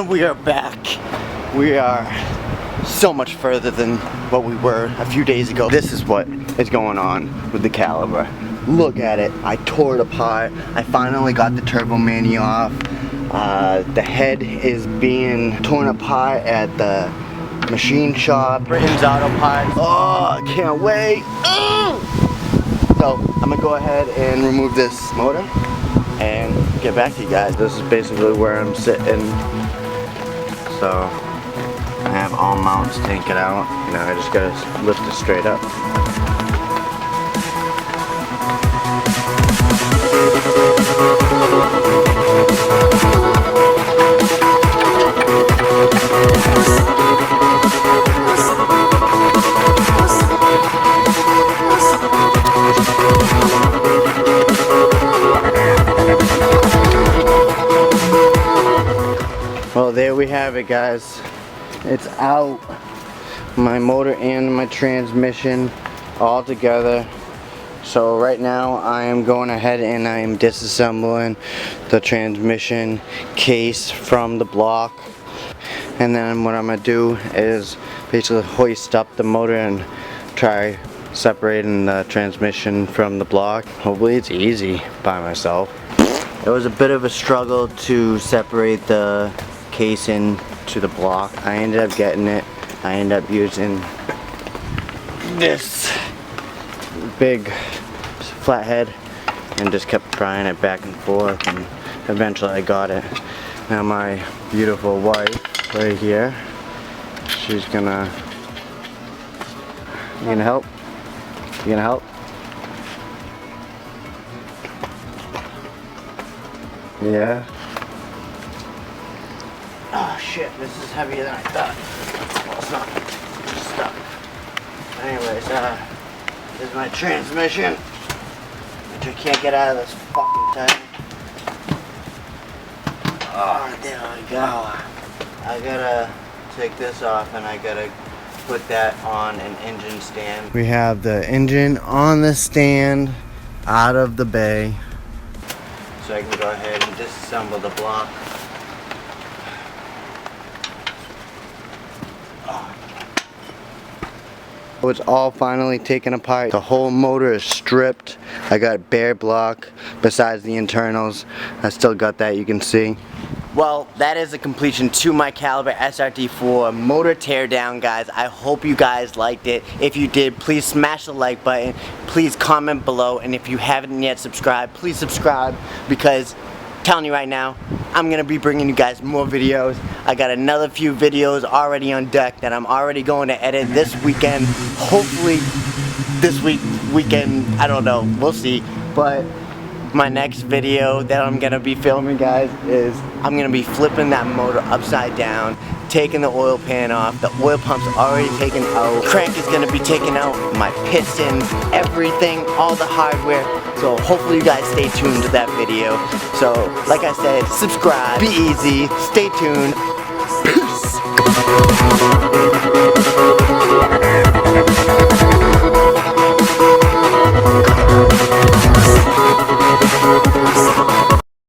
And we are back. We are so much further than what we were a few days ago. This is what is going on with the Caliber. Look at it. I tore it apart. I finally got the turbo mani off. The head is being torn apart at the machine shop. Britain's Auto Parts. Oh, I can't wait. So I'm gonna go ahead and remove this motor and get back to you guys. This is basically where I'm sitting. So I have all mounts taken out. Now I just gotta lift it straight up. Well, there we have it, guys. It's out. My motor and my transmission all together. So right now I am going ahead and I am disassembling the transmission case from the block. And then what I'm going to do is basically hoist up the motor and try separating the transmission from the block. Hopefully it's easy by myself. It was a bit of a struggle to separate the casing to the block. I ended up getting it. I ended up using this big flathead and just kept prying it back and forth, and eventually I got it. Now my beautiful wife right here, she's gonna, you gonna help? You gonna help? Yeah. Oh shit, this is heavier than I thought. Well, it's not. It's just stuck. Anyways, this is my transmission, which I can't get out of this fucking thing. Oh, there we go. I gotta take this off and I gotta put that on an engine stand. We have the engine on the stand out of the bay. So I can go ahead and disassemble the block. It's all finally taken apart. The whole motor is stripped. I got bare block besides the internals. I still got that, you can see. Well, that is a completion to my Caliber SRT4 motor teardown, guys. I hope you guys liked it. If you did, please smash the like button. Please comment below, and if you haven't yet subscribed, please subscribe, because I'm telling you right now, I'm gonna be bringing you guys more videos. I got another few videos already on deck that I'm already going to edit this weekend. Hopefully this weekend, I don't know, we'll see. But my next video that I'm gonna be filming, guys, is I'm gonna be flipping that motor upside down, taking the oil pan off. The oil pump's already taken out. Crank is gonna be taken out. My pistons, everything, all the hardware. So hopefully you guys stay tuned to that video. So like I said, subscribe, be easy, stay tuned. Peace.